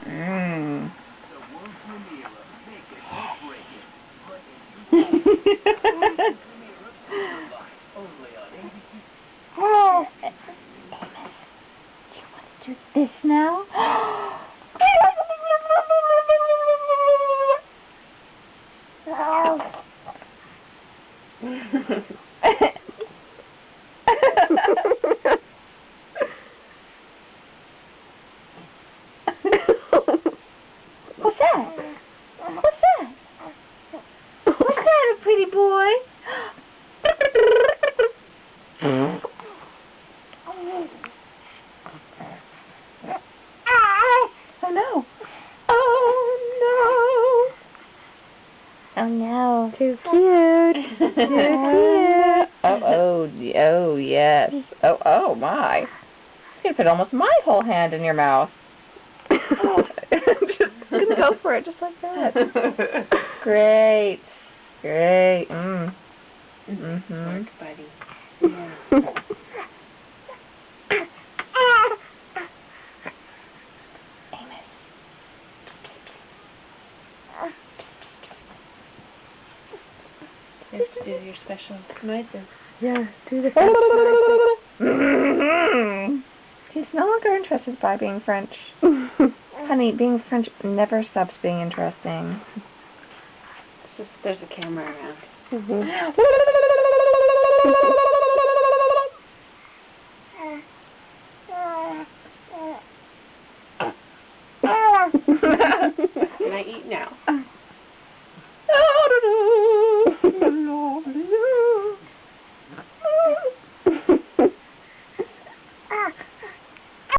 Mmm. Oh. You want to do this now? What's that? What's that? What's that, a pretty boy? Oh no. Oh no. Oh no. Too cute. Too cute. Oh yes. Oh my. You can fit almost my whole hand in your mouth. Just go for it, just like that. Great. Great. Work, buddy. Yeah. You have to do your special noises. Yeah, do the French noises. He's no longer interested by being French. Honey, being French never stops being interesting. It's just, there's a camera around. Can I eat now?